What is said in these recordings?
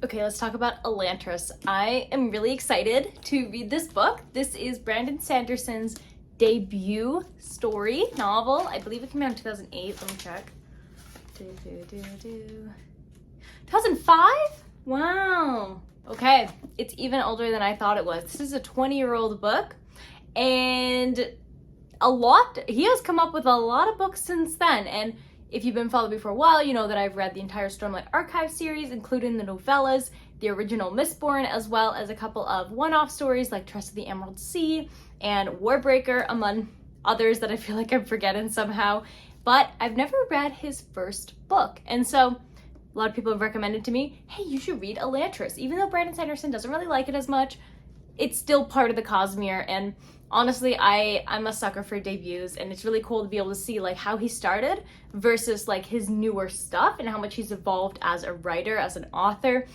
Okay, let's talk about Elantris. I am really excited to read this book. This is Brandon Sanderson's debut story novel. I believe it came out in 2008. Let me check. 2005? Wow. Okay, it's even older than I thought it was. This is a 20-year-old book, and he has come up with a lot of books since then. And if you've been following me for a while, you know that I've read the entire Stormlight Archive series, including the novellas, the original Mistborn, as well as a couple of one-off stories like Trust of the Emerald Sea and Warbreaker, among others that I feel like I'm forgetting somehow. But I've never read his first book. And so a lot of people have recommended to me, hey, you should read Elantris. Even though Brandon Sanderson doesn't really like it as much, it's still part of the Cosmere. And honestly, I'm a sucker for debuts, and it's really cool to be able to see like how he started versus like his newer stuff and how much he's evolved as a writer, as an author.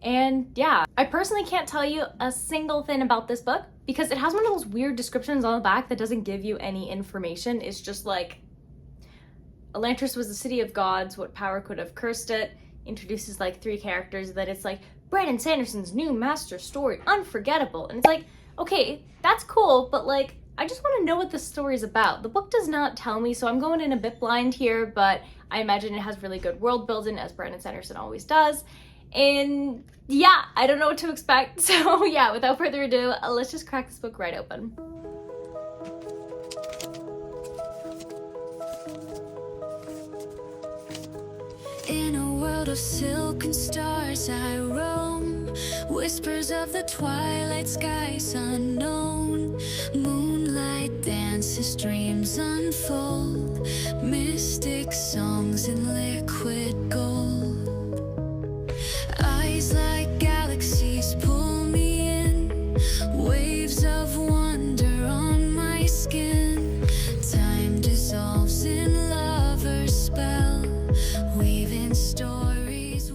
And yeah, I personally can't tell you a single thing about this book because it has one of those weird descriptions on the back that doesn't give you any information. It's just like, Elantris was the city of gods, what power could have cursed it? Introduces like 3 characters that it's like, Brandon Sanderson's new master story, unforgettable. And it's like, okay, that's cool, but like, I just want to know what the story's about. The book does not tell me, so I'm going in a bit blind here, but I imagine it has really good world building, as Brandon Sanderson always does. And yeah, I don't know what to expect. So yeah, without further ado, let's just crack this book right open. In a world of silk and stars I roam, whispers of the twilight skies unknown. Moonlight dances, dreams unfold, mystic songs in liquid gold. Eyes like galaxies pull me in, waves of wonder on my skin. Time dissolves in lover's spell, weaving stories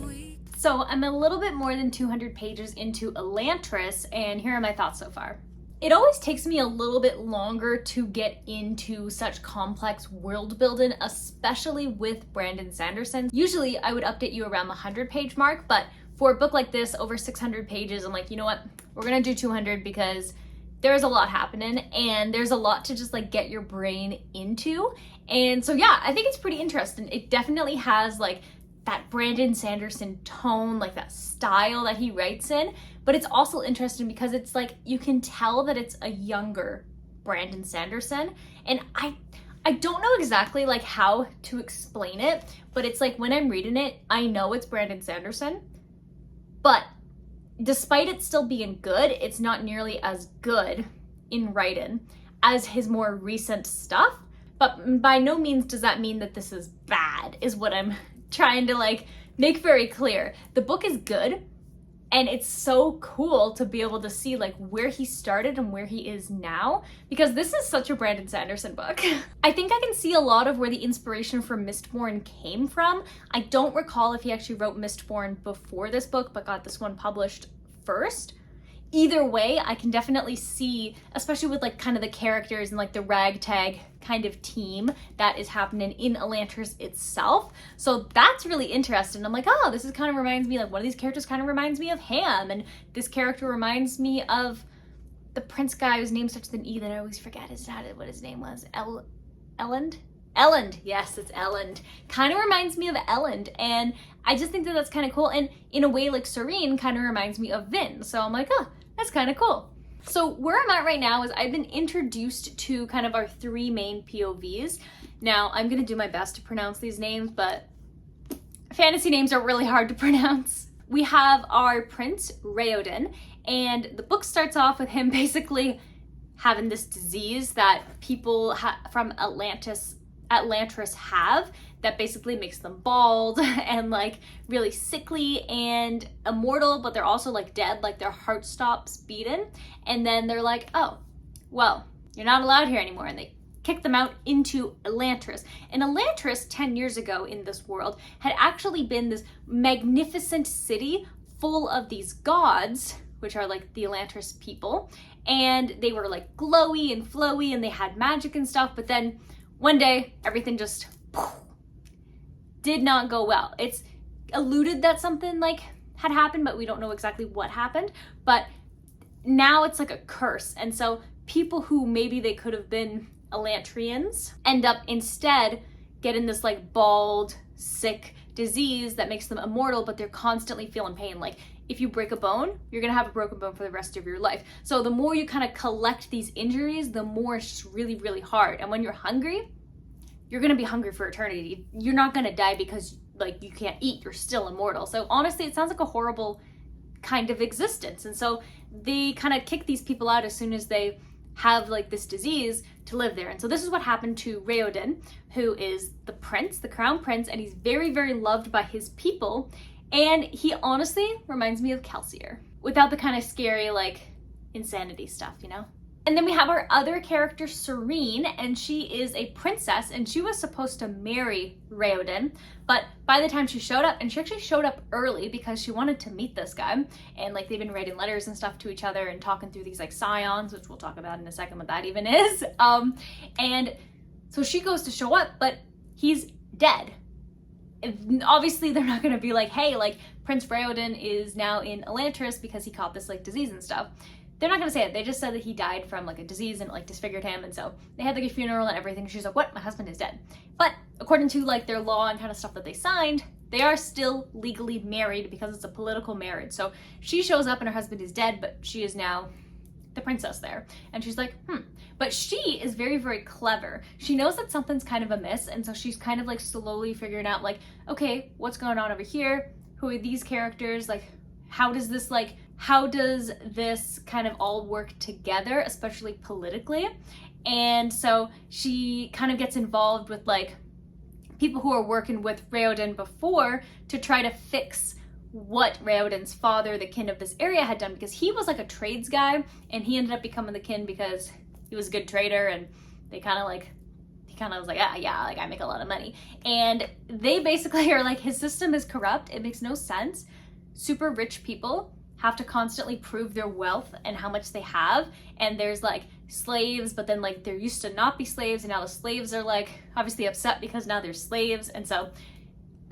So I'm a little bit more than 200 pages into Elantris, and here are my thoughts so far. It always takes me a little bit longer to get into such complex world building, especially with Brandon Sanderson. Usually I would update you around the 100-page mark, but for a book like this, over 600 pages, I'm like, you know what? We're gonna do 200 because there's a lot happening and there's a lot to just like get your brain into. And so yeah, I think it's pretty interesting. It definitely has like that Brandon Sanderson tone, like that style that he writes in, but it's also interesting because it's like you can tell that it's a younger Brandon Sanderson. And I don't know exactly like how to explain it, but it's like when I'm reading it, I know it's Brandon Sanderson, but despite it still being good, it's not nearly as good in writing as his more recent stuff. But by no means does that mean that this is bad, is what I'm trying to like make very clear. The book is good, and it's so cool to be able to see like where he started and where he is now, because this is such a Brandon Sanderson book. I think I can see a lot of where the inspiration for Mistborn came from. I don't recall if he actually wrote Mistborn before this book, but got this one published first. Either way, I can definitely see, especially with like kind of the characters and like the ragtag kind of team that is happening in Elantris itself. So that's really interesting. I'm like, oh, this is kind of reminds me, like one of these characters kind of reminds me of Ham, and this character reminds me of the prince guy whose name starts with an E that I always forget what his name was. Elend? Elend, yes, it's Elend. Kind of reminds me of Elend, and I just think that that's kind of cool. And in a way, like Serene kind of reminds me of Vin. So I'm like, oh, that's kind of cool. So where I'm at right now is I've been introduced to kind of our 3 main POVs. Now, I'm going to do my best to pronounce these names, but fantasy names are really hard to pronounce. We have our Prince Raoden, and the book starts off with him basically having this disease that people from Atlantis have that basically makes them bald and like really sickly and immortal, but they're also like dead, like their heart stops beating. And then they're like, oh, well, you're not allowed here anymore. And they kick them out into Elantris. And Elantris 10 years ago in this world had actually been this magnificent city full of these gods, which are like the Elantris people. And they were like glowy and flowy and they had magic and stuff. But then one day, everything just did not go well. It's alluded that something like had happened, but we don't know exactly what happened. But now it's like a curse. And so people who maybe they could have been Elantrians end up instead getting this like bald, sick disease that makes them immortal, but they're constantly feeling pain. Like if you break a bone, you're gonna have a broken bone for the rest of your life. So the more you kind of collect these injuries, the more it's just really, really hard. And when you're hungry, you're gonna be hungry for eternity. You're not gonna die because like you can't eat, you're still immortal. So honestly, it sounds like a horrible kind of existence. And so they kind of kick these people out as soon as they have like this disease to live there. And so this is what happened to Raoden, who is the prince, the crown prince, and he's very, very loved by his people. And he honestly reminds me of Kelsier without the kind of scary like insanity stuff, you know? And then we have our other character, Serene, and she is a princess, and she was supposed to marry Raoden, but by the time she showed up, and she actually showed up early because she wanted to meet this guy, and like they've been writing letters and stuff to each other and talking through these like scions, which we'll talk about in a second what that even is. And so she goes to show up, but he's dead. And obviously they're not gonna be like, hey, like Prince Raoden is now in Elantris because he caught this like disease and stuff. They're not gonna say it. They just said that he died from like a disease and it like disfigured him, and so they had like a funeral and everything. She's like, what? My husband is dead. But according to like their law and kind of stuff that they signed, they are still legally married because it's a political marriage. So she shows up and her husband is dead, but she is now the princess there. And she's like, But she is very, very clever. She knows that something's kind of amiss, and so she's kind of like slowly figuring out like, okay, what's going on over here? Who are these characters? Like, how does this kind of all work together, especially politically? And so she kind of gets involved with like people who are working with Raoden before to try to fix what Raoden's father, the kin of this area, had done, because he was like a trades guy and he ended up becoming the kin because he was a good trader, and he kind of was like, like I make a lot of money. And they basically are like, his system is corrupt. It makes no sense. Super rich people have to constantly prove their wealth and how much they have. And there's like slaves, but then like there used to not be slaves, and now the slaves are like obviously upset because now there's slaves. And so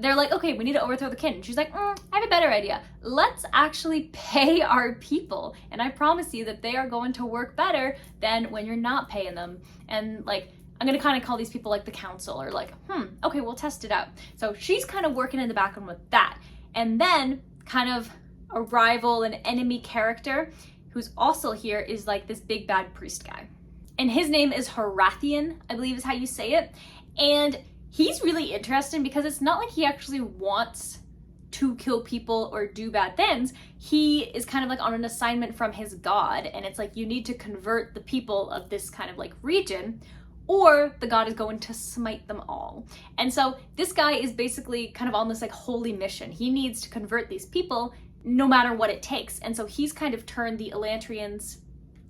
they're like, okay, we need to overthrow the king. And she's like, I have a better idea. Let's actually pay our people. And I promise you that they are going to work better than when you're not paying them. And like, I'm gonna kind of call these people like the council, or like, okay, we'll test it out. So she's kind of working in the background with that. And then kind of a rival and enemy character who's also here is like this big bad priest guy. And his name is Horathian, I believe is how you say it. And he's really interesting because it's not like he actually wants to kill people or do bad things. He is kind of like on an assignment from his god, and it's like you need to convert the people of this kind of like region, or the god is going to smite them all. And so this guy is basically kind of on this like holy mission. He needs to convert these people no matter what it takes. And so he's kind of turned the Elantrians,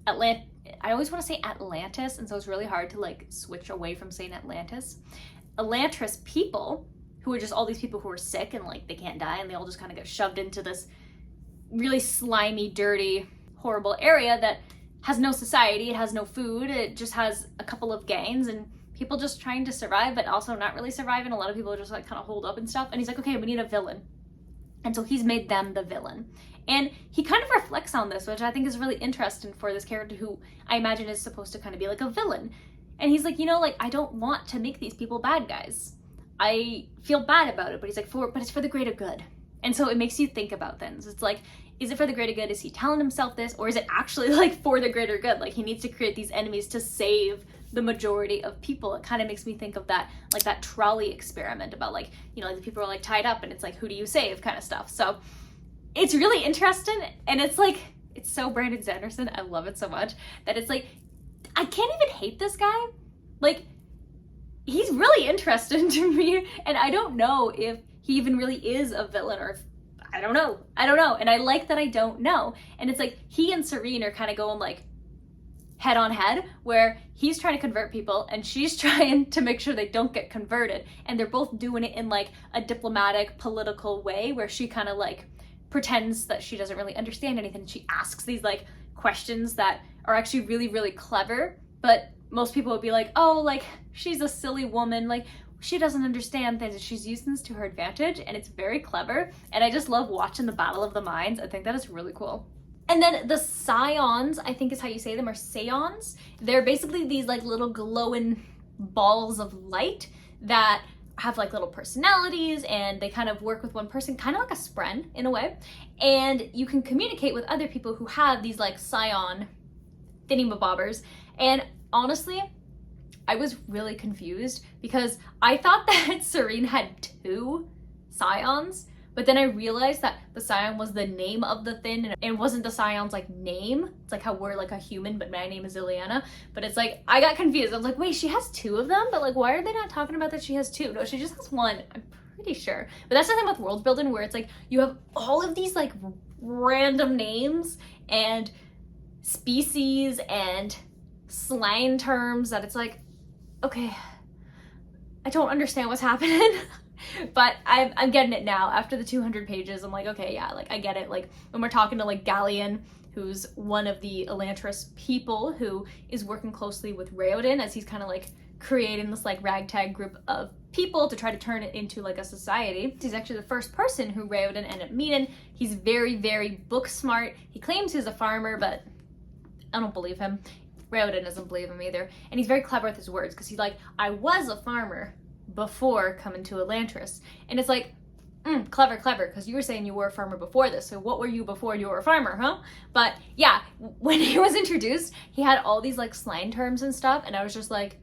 I always want to say Atlantis, and so it's really hard to like switch away from saying Atlantis. Elantris people, who are just all these people who are sick and like they can't die, and they all just kind of get shoved into this really slimy, dirty, horrible area that has no society, it has no food, it just has a couple of gangs and people just trying to survive, but also not really surviving. A lot of people are just like kind of holed up and stuff. And he's like, okay, we need a villain. And so he's made them the villain. And he kind of reflects on this, which I think is really interesting for this character who I imagine is supposed to kind of be like a villain. And he's like, like I don't want to make these people bad guys. I feel bad about it, but he's like, but it's for the greater good. And so it makes you think about things. It's like, is it for the greater good? Is he telling himself this? Or is it actually like for the greater good? Like he needs to create these enemies to save the majority of people. It kind of makes me think of that, like that trolley experiment about like, like the people are like tied up and it's like, who do you save kind of stuff. So it's really interesting. And it's like, it's so Brandon Sanderson. I love it so much that it's like, I can't even hate this guy. Like, he's really interesting to me. And I don't know if he even really is a villain, or if, I don't know. And I like that I don't know. And it's like, he and Serene are kind of going like head on head, where he's trying to convert people and she's trying to make sure they don't get converted. And they're both doing it in like a diplomatic, political way, where she kind of like pretends that she doesn't really understand anything. She asks these like questions that are actually really, really clever, but most people would be like, oh, like she's a silly woman, like she doesn't understand that she's using this to her advantage, and it's very clever. And I just love watching the battle of the minds. I think that is really cool. And then the scions, I think is how you say them, or scions. They're basically these like little glowing balls of light that have like little personalities, and they kind of work with one person, kind of like a spren in a way. And you can communicate with other people who have these like scion thingy-mabobbers. And honestly, I was really confused because I thought that Serene had 2 scions, but then I realized that the scion was the name of the thing and wasn't the scion's like name. It's like how we're like a human, but my name is Ileana. But it's like, I got confused. I was like, wait, she has 2 of them? But like, why are they not talking about that she has 2? No, she just has 1. I'm pretty sure. But that's the thing with world building, where it's like, you have all of these like random names and species and slang terms that it's like, okay, I don't understand what's happening. But I'm getting it now. After the 200 pages, I'm like, okay, yeah, like I get it. Like when we're talking to like Galleon, who's one of the Elantris people who is working closely with Raoden as he's kind of like creating this like ragtag group of people to try to turn it into like a society. He's actually the first person who Raoden ended up meeting. He's very, very book smart. He claims he's a farmer, but I don't believe him. Raoden doesn't believe him either. And he's very clever with his words because he's like, I was a farmer before coming to Elantris. And it's like, clever, because you were saying you were a farmer before this, so what were you before you were a farmer, huh? But yeah, when he was introduced, he had all these like slang terms and stuff, and I was just like,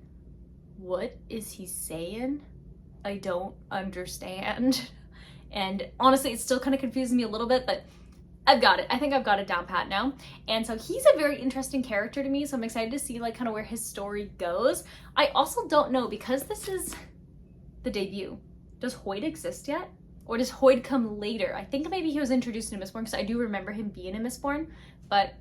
what is he saying? I don't understand. And honestly, it's still kind of confusing me a little bit, but I've got it. I think I've got it down pat now. And so he's a very interesting character to me, so I'm excited to see like kind of where his story goes. I also don't know, because this is the debut, does Hoyd exist yet? Or does Hoyd come later? I think maybe he was introduced in Mistborn, because I do remember him being in Mistborn, but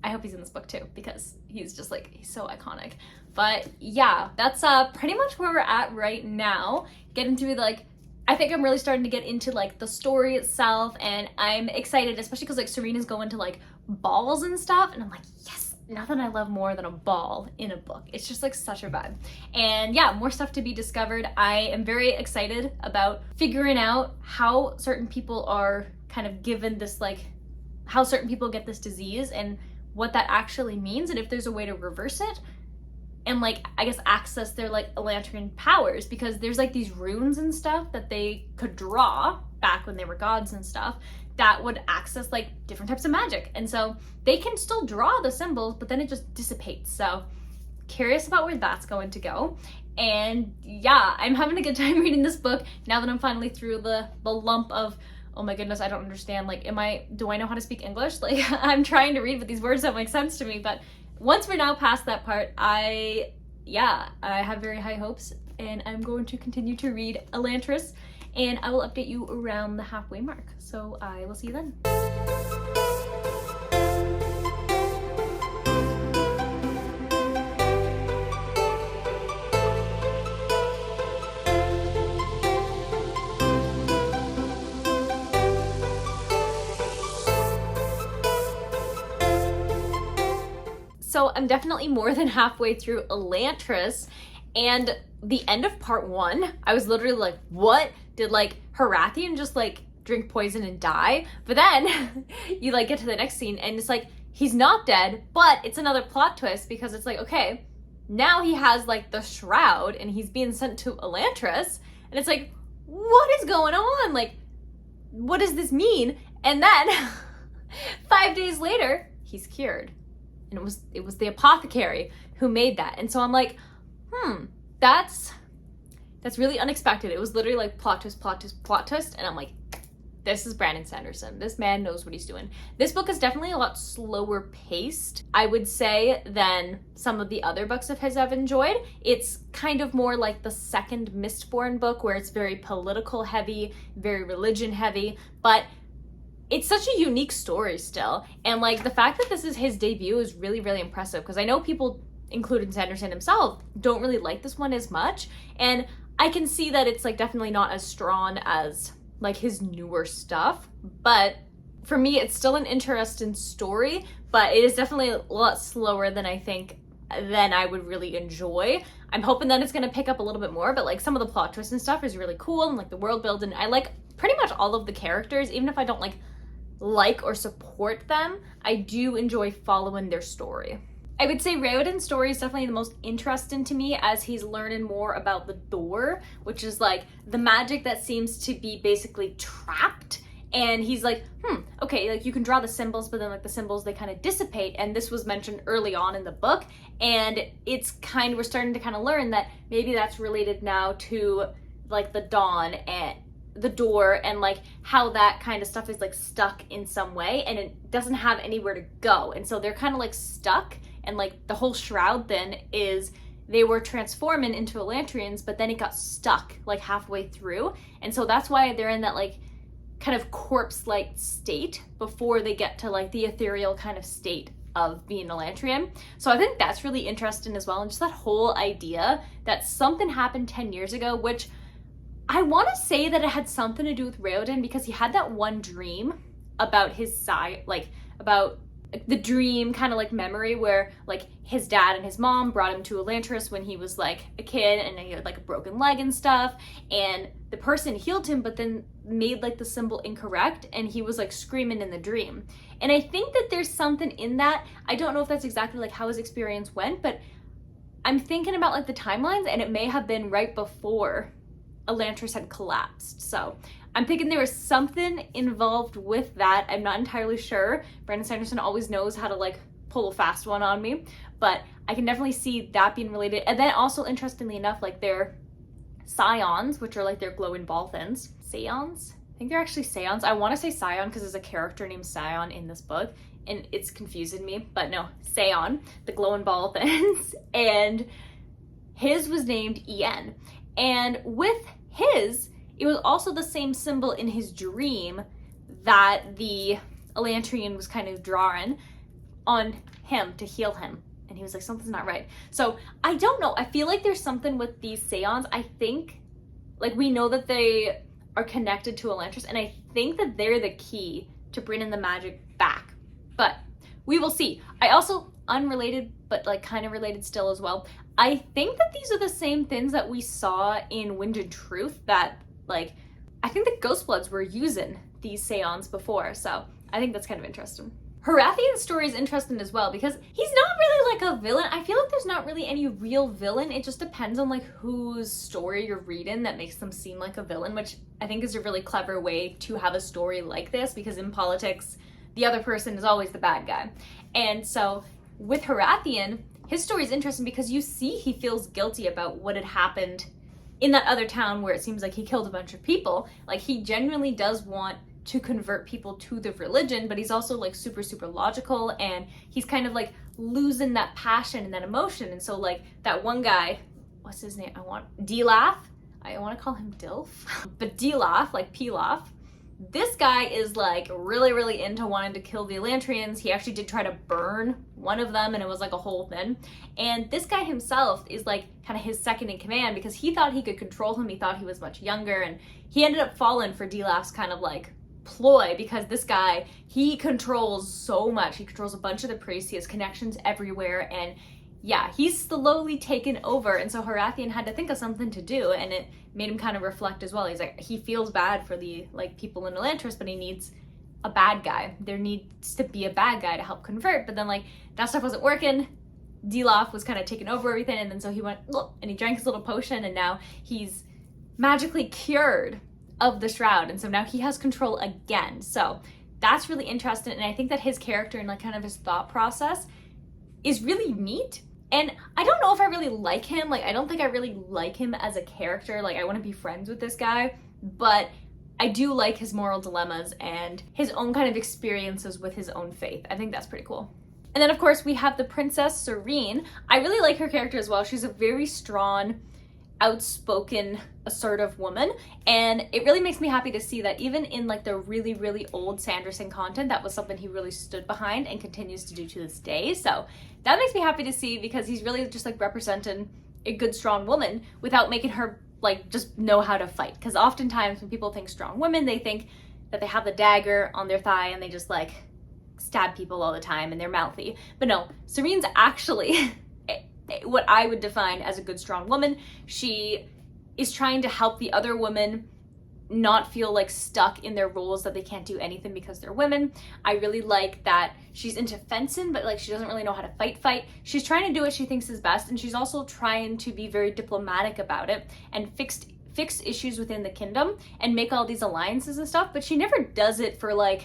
I hope he's in this book too, because he's just like, he's so iconic. But yeah, that's pretty much where we're at right now. Getting through like, I think I'm really starting to get into like the story itself, and I'm excited, especially because like Serena's going to like balls and stuff, and I'm like, yes, nothing I love more than a ball in a book. It's just like such a vibe. And yeah, more stuff to be discovered. I am very excited about figuring out how certain people are kind of given this like, how certain people get this disease and what that actually means, and if there's a way to reverse it and like, I guess, access their like Elantrian powers, because there's like these runes and stuff that they could draw back when they were gods and stuff that would access like different types of magic. And so they can still draw the symbols, but then it just dissipates. So curious about where that's going to go. And yeah, I'm having a good time reading this book now that I'm finally through the lump of, oh my goodness, I don't understand. Like, do I know how to speak English? Like, I'm trying to read, but these words don't make sense to me. But once we're now past that part, I have very high hopes, and I'm going to continue to read Elantris, and I will update you around the halfway mark. So I will see you then. So I'm definitely more than halfway through Elantris, and the end of part 1, I was literally like, what? Did like Harathian just like drink poison and die? But then you like get to the next scene and it's like, he's not dead, but it's another plot twist, because it's like, okay, now he has like the shroud and he's being sent to Elantris, and it's like, what is going on? Like, what does this mean? And then 5 days later, he's cured. And it was the apothecary who made that. And so I'm like, that's really unexpected. It was literally like plot twist, plot twist, plot twist. And I'm like, this is Brandon Sanderson. This man knows what he's doing. This book is definitely a lot slower paced, I would say, than some of the other books of his I've enjoyed. It's kind of more like the second Mistborn book, where it's very political heavy, very religion heavy, but it's such a unique story still. And like the fact that this is his debut is really, really impressive, because I know people, including Sanderson himself, don't really like this one as much. And I can see that it's like definitely not as strong as like his newer stuff, but for me it's still an interesting story, but it is definitely a lot slower than I think then I would really enjoy. I'm hoping that it's gonna pick up a little bit more, but like some of the plot twists and stuff is really cool, and like the world building. I like pretty much all of the characters, even if I don't like or support them, I do enjoy following their story. I would say Raoden's story is definitely the most interesting to me, as he's learning more about the door, which is like the magic that seems to be basically trapped. And he's like, okay, like you can draw the symbols, but then like the symbols, they kind of dissipate. And this was mentioned early on in the book. And we're starting to kind of learn that maybe that's related now to like the dawn and the door, and like how that kind of stuff is like stuck in some way and it doesn't have anywhere to go. And so they're kind of like stuck. And like the whole shroud then is they were transforming into Elantrians, but then it got stuck like halfway through. And so that's why they're in that like kind of corpse-like state before they get to like the ethereal kind of state of being Elantrian. So I think that's really interesting as well. And just that whole idea that something happened 10 years ago, which I want to say that it had something to do with Raoden, because he had that one dream about his side, like about the dream kind of like memory where like his dad and his mom brought him to Elantris when he was like a kid, and he had like a broken leg and stuff, and the person healed him but then made like the symbol incorrect, and he was like screaming in the dream. And I think that there's something in that. I don't know if that's exactly like how his experience went, but I'm thinking about like the timelines, and it may have been right before Elantris had collapsed. So I'm thinking there was something involved with that. I'm not entirely sure. Brandon Sanderson always knows how to like pull a fast one on me, but I can definitely see that being related. And then also, interestingly enough, like their scions, which are like their glowing ball thins. Scions? I think they're actually scions. I want to say scion because there's a character named Scion in this book, and it's confusing me, but no, Scion, the glowing ball thins. And his was named Ien. And with his, it was also the same symbol in his dream that the Elantrian was kind of drawing on him to heal him. And he was like, something's not right. So I don't know. I feel like there's something with these Seons. I think, like, we know that they are connected to Elantris, and I think that they're the key to bringing the magic back. But we will see. I also, unrelated, but like kind of related still as well, I think that these are the same things that we saw in Wind and Truth, that like, I think the Ghostbloods were using these Seons before, so I think that's kind of interesting. Harathian's story is interesting as well, because he's not really like a villain. I feel like there's not really any real villain. It just depends on like whose story you're reading that makes them seem like a villain, which I think is a really clever way to have a story like this, because in politics, the other person is always the bad guy. And so with Harathian, his story is interesting because you see he feels guilty about what had happened in that other town where it seems like he killed a bunch of people. Like, he genuinely does want to convert people to the religion, but he's also like super, super logical, and he's kind of like losing that passion and that emotion. And so like that one guy, what's his name? Dilaf. I want to call him Dilf, but Dilaf, like Pilaf. This guy is like really, really into wanting to kill the Elantrians. He actually did try to burn one of them, and it was like a whole thing. And this guy himself is like kind of his second in command, because he thought he could control him. He thought he was much younger, and he ended up falling for Dilaf's kind of like ploy, because this guy, he controls so much. He controls a bunch of the priests. He has connections everywhere, and yeah, he's slowly taken over. And so Harathian had to think of something to do, and it made him kind of reflect as well. He's like, he feels bad for the like people in Elantris, but he needs a bad guy. There needs to be a bad guy to help convert. But then like that stuff wasn't working. Dilaf was kind of taking over everything, and then so he went, look, and he drank his little potion, and now he's magically cured of the shroud, and so now he has control again. So that's really interesting, and I think that his character and like kind of his thought process is really neat. And I don't know if I really like him. Like, I don't think I really like him as a character. Like, I want to be friends with this guy, but I do like his moral dilemmas and his own kind of experiences with his own faith. I think that's pretty cool. And then of course we have the Princess Serene. I really like her character as well. She's a very strong, outspoken, assertive woman, and it really makes me happy to see that even in like the really, really old Sanderson content, that was something he really stood behind and continues to do to this day. So that makes me happy to see, because he's really just like representing a good, strong woman without making her like just know how to fight. Because oftentimes when people think strong women, they think that they have the dagger on their thigh and they just like stab people all the time and they're mouthy. But no, Serene's actually what I would define as a good, strong woman. She is trying to help the other women not feel like stuck in their roles that they can't do anything because they're women. I really like that she's into fencing, but like she doesn't really know how to fight. She's trying to do what she thinks is best, and she's also trying to be very diplomatic about it and fix issues within the kingdom and make all these alliances and stuff, but she never does it for like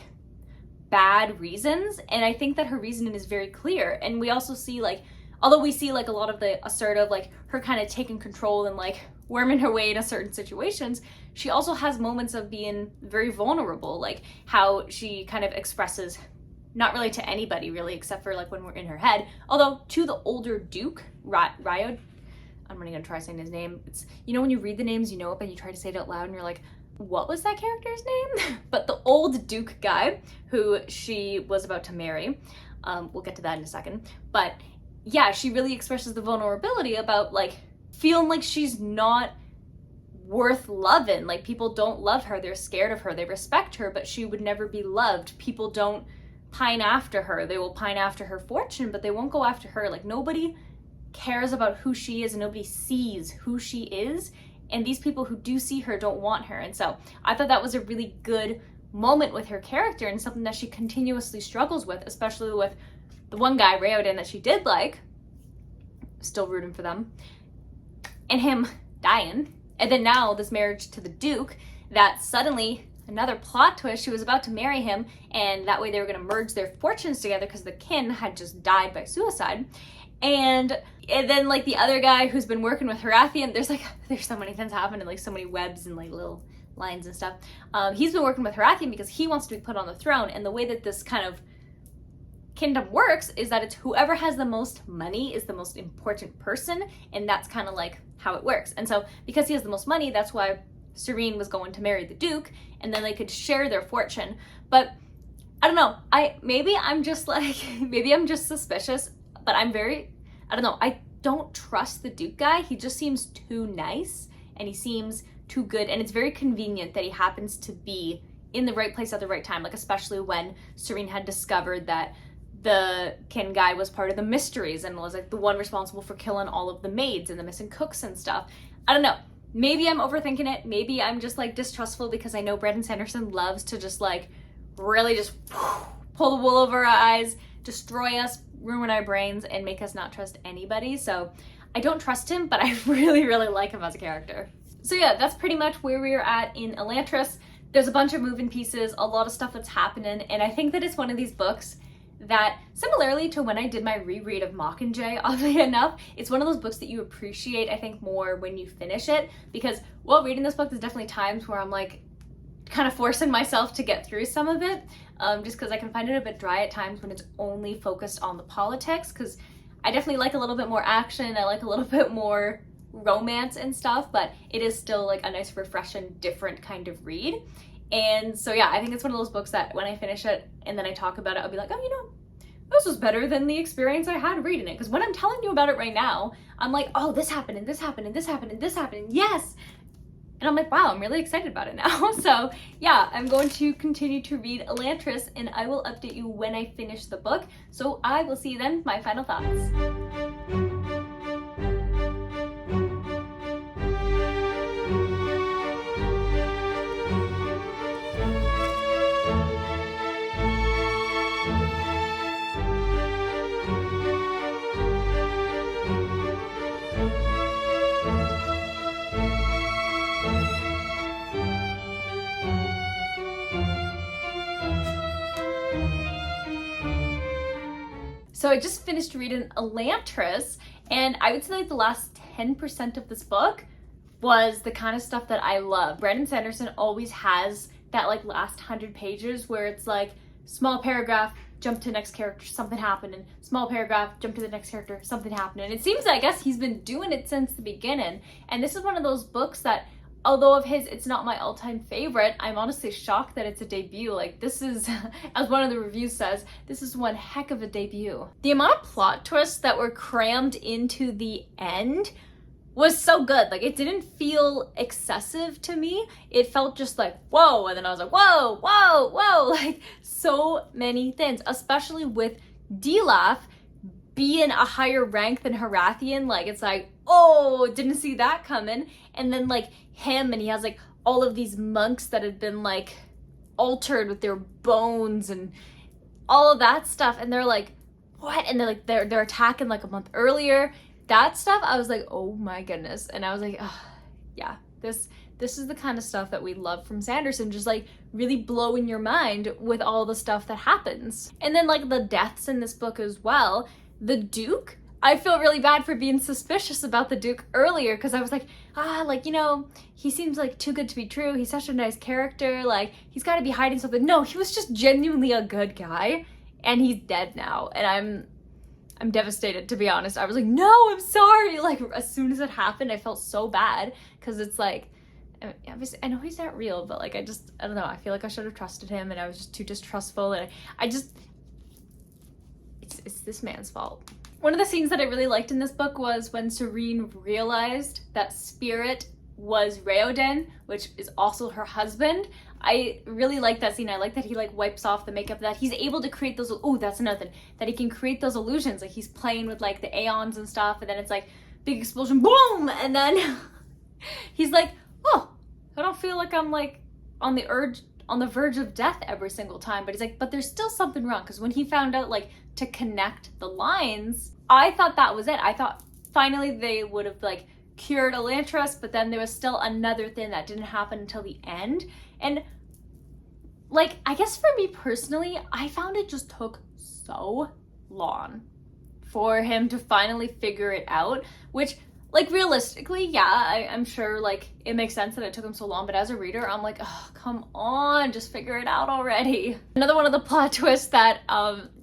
bad reasons. And I think that her reasoning is very clear. And we also see like, although we see like a lot of the assertive, like her kind of taking control and like worming her way into certain situations, she also has moments of being very vulnerable, like how she kind of expresses, not really to anybody really, except for like when we're in her head, although to the older Duke, Ryod, I'm not gonna try saying his name. It's, you know when you read the names, you know it, but you try to say it out loud and you're like, what was that character's name? But the old Duke guy who she was about to marry, we'll get to that in a second, but yeah, she really expresses the vulnerability about like feeling like she's not worth loving. Like people don't love her, they're scared of her, they respect her, but she would never be loved. People don't pine after her. They will pine after her fortune, but they won't go after her. Like nobody cares about who she is and nobody sees who she is. And these people who do see her don't want her. And so I thought that was a really good moment with her character and something that she continuously struggles with, especially with the one guy, Raoden, that she did like, still rooting for them, and him dying. And then now this marriage to the Duke, that suddenly another plot twist, she was about to marry him, and that way they were going to merge their fortunes together because the kin had just died by suicide. And then like the other guy who's been working with Horathian, there's so many things happening, like so many webs and like little lines and stuff. He's been working with Horathian because he wants to be put on the throne, and the way that this kind of kingdom works is that it's whoever has the most money is the most important person, and that's kind of like how it works. And so because he has the most money, that's why Serene was going to marry the Duke, and then they could share their fortune. But I don't know, maybe I'm just suspicious, but I don't trust the Duke guy. He just seems too nice and he seems too good, and it's very convenient that he happens to be in the right place at the right time, like especially when Serene had discovered that the kin guy was part of the mysteries and was like the one responsible for killing all of the maids and the missing cooks and stuff. I don't know. Maybe I'm overthinking it. Maybe I'm just like distrustful because I know Brandon Sanderson loves to just like really just pull the wool over our eyes, destroy us, ruin our brains, and make us not trust anybody. So I don't trust him, but I really, really like him as a character. So yeah, that's pretty much where we're at in Elantris. There's a bunch of moving pieces, a lot of stuff that's happening, and I think that it's one of these books that, similarly to when I did my reread of Mockingjay, oddly enough, it's one of those books that you appreciate, I think, more when you finish it, because while reading this book, there's definitely times where I'm like kind of forcing myself to get through some of it, just because I can find it a bit dry at times when it's only focused on the politics, because I definitely like a little bit more action, I like a little bit more romance and stuff, but it is still like a nice, refreshing, different kind of read. And so yeah, I think it's one of those books that when I finish it and then I talk about it, I'll be like, oh, you know, this was better than the experience I had reading it. Because when I'm telling you about it right now, I'm like, oh, this happened and this happened and this happened and this happened, yes! And I'm like, wow, I'm really excited about it now. So yeah, I'm going to continue to read Elantris, and I will update you when I finish the book. So I will see you then, my final thoughts. So I just finished reading Elantris, and I would say like the last 10% of this book was the kind of stuff that I love. Brandon Sanderson always has that like last 100 pages where it's like small paragraph, jump to the next character, something happened, and small paragraph, jump to the next character, something happened. And it seems, I guess, he's been doing it since the beginning. And this is one of those books that, although of his, it's not my all-time favorite, I'm honestly shocked that it's a debut. Like, this is, as one of the reviews says, this is one heck of a debut. The amount of plot twists that were crammed into the end was so good. Like, it didn't feel excessive to me. It felt just like, whoa, and then I was like, whoa, whoa, whoa, like, so many things, especially with Dilaf being a higher rank than Harathian, like, it's like, oh, didn't see that coming. And then like him, and he has like all of these monks that had been like altered with their bones and all of that stuff, and they're like, what? And they're like, they're attacking like a month earlier. That stuff, I was like, oh my goodness. And I was like, oh, yeah, this is the kind of stuff that we love from Sanderson, just like really blowing your mind with all the stuff that happens. And then like the deaths in this book as well. The Duke, I feel really bad for being suspicious about the Duke earlier, because I was like, like, you know, he seems like too good to be true. He's such a nice character. Like, he's got to be hiding something. No, he was just genuinely a good guy, and he's dead now. And I'm devastated, to be honest. I was like, no, I'm sorry. Like, as soon as it happened, I felt so bad, because it's like, I know he's not real, but like, I don't know. I feel like I should have trusted him, and I was just too distrustful, and it's this man's fault. One of the scenes that I really liked in this book was when Serene realized that Spirit was Raoden, which is also her husband. I really like that scene. I like that he like wipes off the makeup, that he's able to create those, oh, that's another thing, that he can create those illusions. Like, he's playing with like the aeons and stuff, and then it's like big explosion, boom, and then he's like, oh, I don't feel like I'm like on the verge of death every single time. But he's like, but there's still something wrong, because when he found out like to connect the lines, I thought that was it. I thought finally they would have like cured Elantris, but then there was still another thing that didn't happen until the end. And like, I guess for me personally, I found it just took so long for him to finally figure it out, which, like, realistically, yeah, I'm sure like it makes sense that it took him so long, but as a reader, I'm like, oh, come on, just figure it out already. Another one of the plot twists that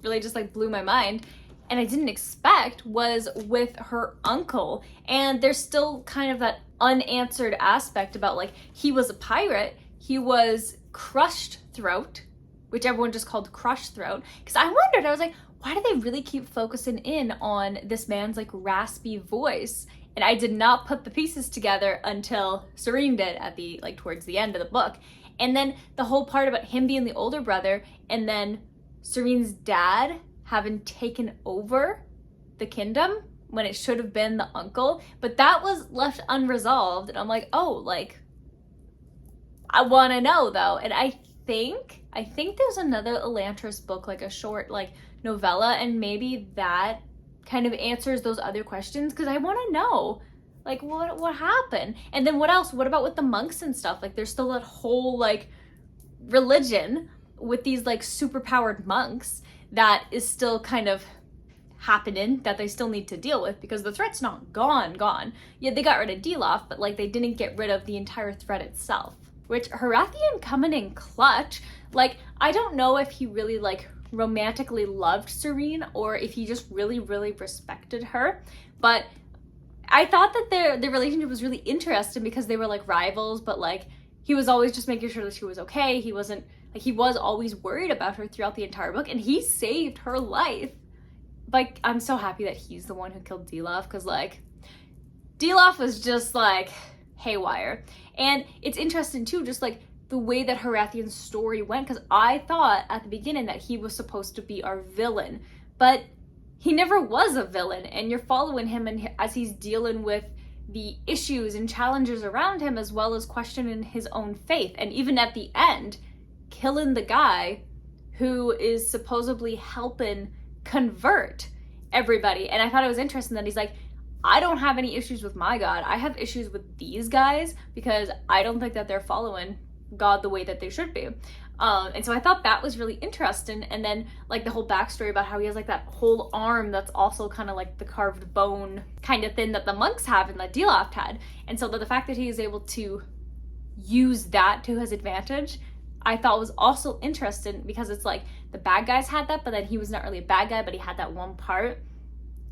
really just like blew my mind, and I didn't expect, was with her uncle. And there's still kind of that unanswered aspect about like, he was a pirate, he was Crushed Throat, which everyone just called Crushed Throat, because I wondered, I was like, why do they really keep focusing in on this man's like raspy voice? And I did not put the pieces together until Serene did at the like towards the end of the book. And then the whole part about him being the older brother, and then Serene's dad having taken over the kingdom when it should have been the uncle, but that was left unresolved. And I'm like, oh, like, I want to know though. And I think there's another Elantris book, like a short like novella, and maybe that kind of answers those other questions, because I want to know like what happened. And then what else? What about with the monks and stuff? Like, there's still that whole like religion with these like superpowered monks that is still kind of happening, that they still need to deal with, because the threat's not gone. Yeah, they got rid of Delof, but like they didn't get rid of the entire threat itself. Which, Harathian coming in clutch. Like, I don't know if he really like romantically loved Serene, or if he just really respected her, but I thought that their relationship was really interesting, because they were like rivals, but like he was always just making sure that she was okay. He wasn't like, he was always worried about her throughout the entire book, and he saved her life. Like, I'm so happy that he's the one who killed Delof, because like Delof was just like haywire. And it's interesting too, just like the way that Harathian's story went, because I thought at the beginning that he was supposed to be our villain, but he never was a villain, and you're following him and as he's dealing with the issues and challenges around him, as well as questioning his own faith, and even at the end, killing the guy who is supposedly helping convert everybody. And I thought it was interesting that he's like, I don't have any issues with my God. I have issues with these guys, because I don't think that they're following God the way that they should be. And so I thought that was really interesting. And then like the whole backstory about how he has like that whole arm that's also kind of like the carved bone kind of thing that the monks have and that Delof had. And so the fact that he is able to use that to his advantage, I thought was also interesting, because it's like the bad guys had that, but then he was not really a bad guy, but he had that one part.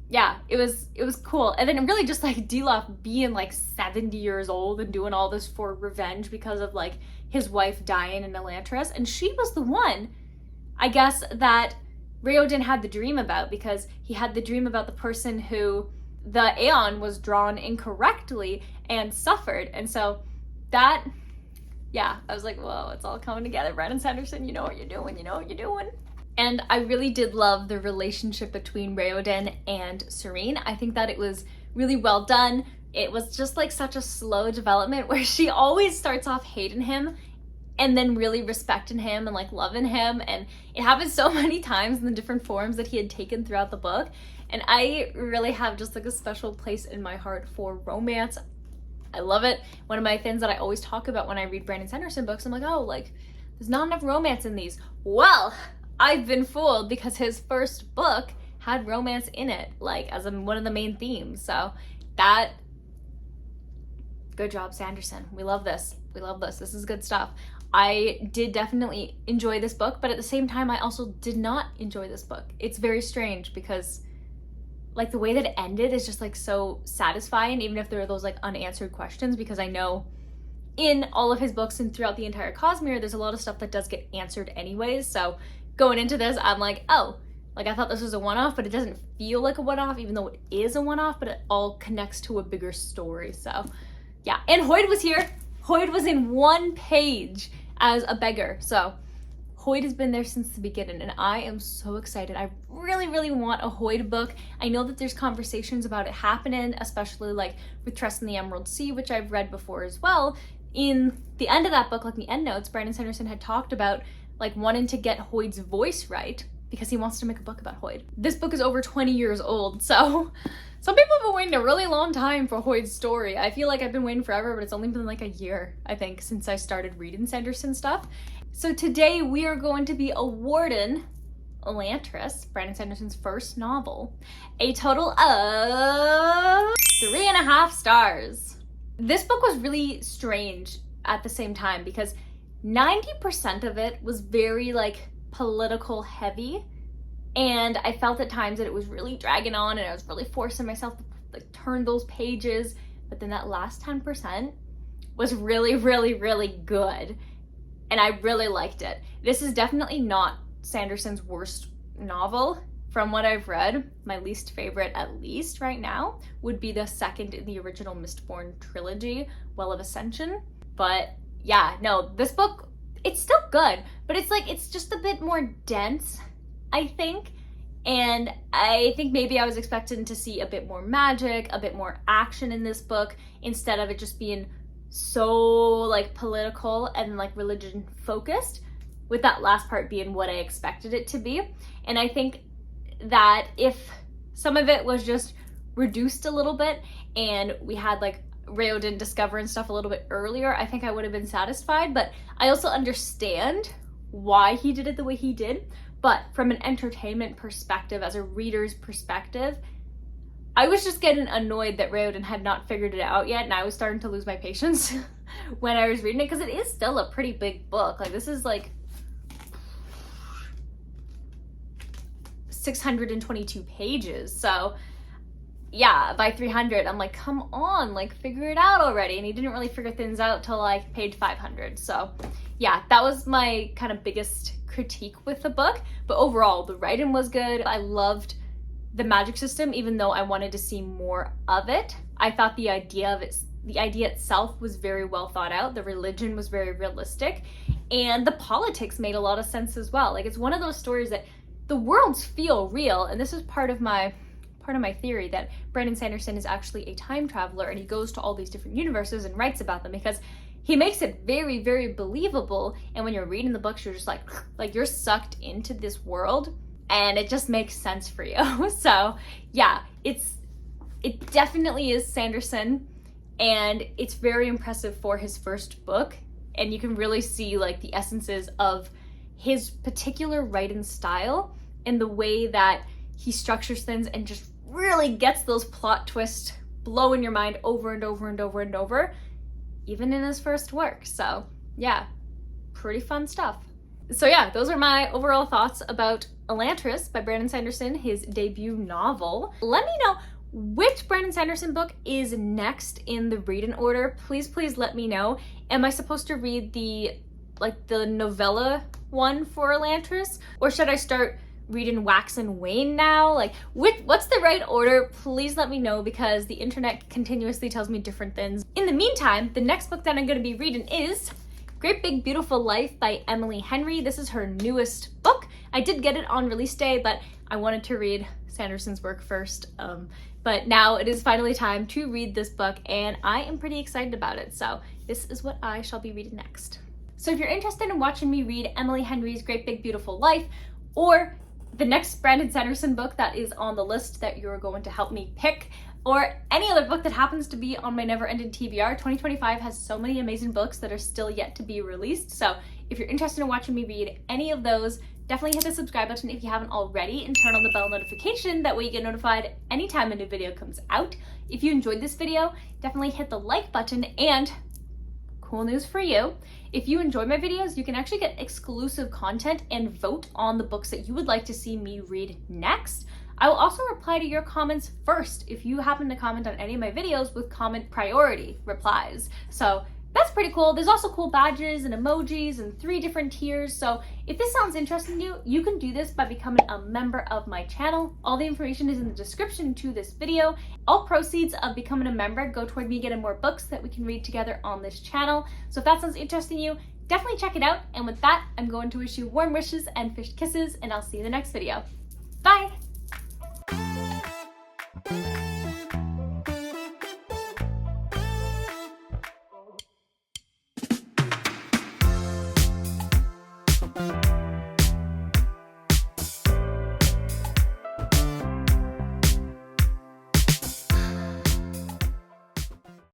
Yeah, it was cool. And then really just like Delof being like 70 years old and doing all this for revenge because of like his wife dying in Elantris. And she was the one, I guess, that Raoden had the dream about, because he had the dream about the person who the Aeon was drawn incorrectly and suffered. And so that, yeah, I was like, whoa, it's all coming together. Brandon Sanderson, you know what you're doing, you know what you're doing. And I really did love the relationship between Raoden and Serene. I think that it was really well done. It was just like such a slow development where she always starts off hating him and then really respecting him and like loving him. And it happens so many times in the different forms that he had taken throughout the book. And I really have just like a special place in my heart for romance. I love it. One of my things that I always talk about when I read Brandon Sanderson books, I'm like, oh, like there's not enough romance in these. Well, I've been fooled because his first book had romance in it, like as one of the main themes. So that, good job, Sanderson. We love this. We love this. This is good stuff. I did definitely enjoy this book, but at the same time, I also did not enjoy this book. It's very strange because like the way that it ended is just like so satisfying, even if there are those like unanswered questions, because I know in all of his books and throughout the entire Cosmere, there's a lot of stuff that does get answered anyways. So going into this, I'm like, oh, like I thought this was a one-off, but it doesn't feel like a one-off, even though it is a one-off, but it all connects to a bigger story. So yeah, and Hoid was here. Hoid was in one page as a beggar. So Hoid has been there since the beginning, and I am so excited. I really, really want a Hoid book. I know that there's conversations about it happening, especially like with Trust in the Emerald Sea, which I've read before as well. In the end of that book, like the end notes, Brandon Sanderson had talked about like wanting to get Hoid's voice right because he wants to make a book about Hoid. This book is over 20 years old, so some people have been waiting a really long time for Hoid's story. I feel like I've been waiting forever, but it's only been like a year, I think, since I started reading Sanderson stuff. So today we are going to be awarding Elantris, Brandon Sanderson's first novel, a total of 3.5 stars. This book was really strange at the same time because 90% of it was very like political heavy, and I felt at times that it was really dragging on and I was really forcing myself to like turn those pages, but then that last 10% was really, really, really good, and I really liked it. This is definitely not Sanderson's worst novel. From what I've read, my least favorite, at least right now, would be the second in the original Mistborn trilogy, Well of Ascension. But yeah, no, this book, it's still good, but it's like, it's just a bit more dense, I think. And I think maybe I was expecting to see a bit more magic, a bit more action in this book, instead of it just being so like political and like religion focused, with that last part being what I expected it to be. And I think that if some of it was just reduced a little bit and we had like Raoden discovering stuff a little bit earlier, I think I would have been satisfied. But I also understand why he did it the way he did. But from an entertainment perspective, as a reader's perspective, I was just getting annoyed that Raoden had not figured it out yet, and I was starting to lose my patience when I was reading it, because it is still a pretty big book. Like, this is like 622 pages. So yeah, by 300, I'm like, come on, like figure it out already. And he didn't really figure things out till like page 500. So yeah, that was my kind of biggest critique with the book. But overall, the writing was good. I loved the magic system, even though I wanted to see more of it. I thought the idea itself was very well thought out. The religion was very realistic, and the politics made a lot of sense as well. Like, it's one of those stories that the worlds feel real, and this is part of my theory that Brandon Sanderson is actually a time traveler, and he goes to all these different universes and writes about them because he makes it very, very believable. And when you're reading the books, you're just like you're sucked into this world, and it just makes sense for you. So yeah, it definitely is Sanderson, and it's very impressive for his first book, and you can really see like the essences of his particular writing style and the way that he structures things and just really gets those plot twists blowing your mind over and over and over and over, even in his first work. So yeah, pretty fun stuff. So yeah, those are my overall thoughts about Elantris by Brandon Sanderson, his debut novel. Let me know which Brandon Sanderson book is next in the reading order. Please let me know. Am I supposed to read the novella one for Elantris, or should I start reading Wax and Wane now? Like, what's the right order? Please let me know, because the internet continuously tells me different things. In the meantime, the next book that I'm going to be reading is Great Big Beautiful Life by Emily Henry. This is her newest book. I did get it on release day, but I wanted to read Sanderson's work first. But now it is finally time to read this book, and I am pretty excited about it. So this is what I shall be reading next. So if you're interested in watching me read Emily Henry's Great Big Beautiful Life, or the next Brandon Sanderson book that is on the list that you're going to help me pick, or any other book that happens to be on my never-ending TBR, 2025 has so many amazing books that are still yet to be released. So if you're interested in watching me read any of those, definitely hit the subscribe button if you haven't already, and turn on the bell notification. That way you get notified anytime a new video comes out. If you enjoyed this video, definitely hit the like button, and cool news for you, if you enjoy my videos, you can actually get exclusive content and vote on the books that you would like to see me read next. I will also reply to your comments first if you happen to comment on any of my videos with comment priority replies. So that's pretty cool. There's also cool badges and emojis and 3 different tiers. So if this sounds interesting to you, you can do this by becoming a member of my channel. All the information is in the description to this video. All proceeds of becoming a member go toward me getting more books that we can read together on this channel. So if that sounds interesting to you, definitely check it out. And with that, I'm going to wish you warm wishes and fish kisses, and I'll see you in the next video. Bye!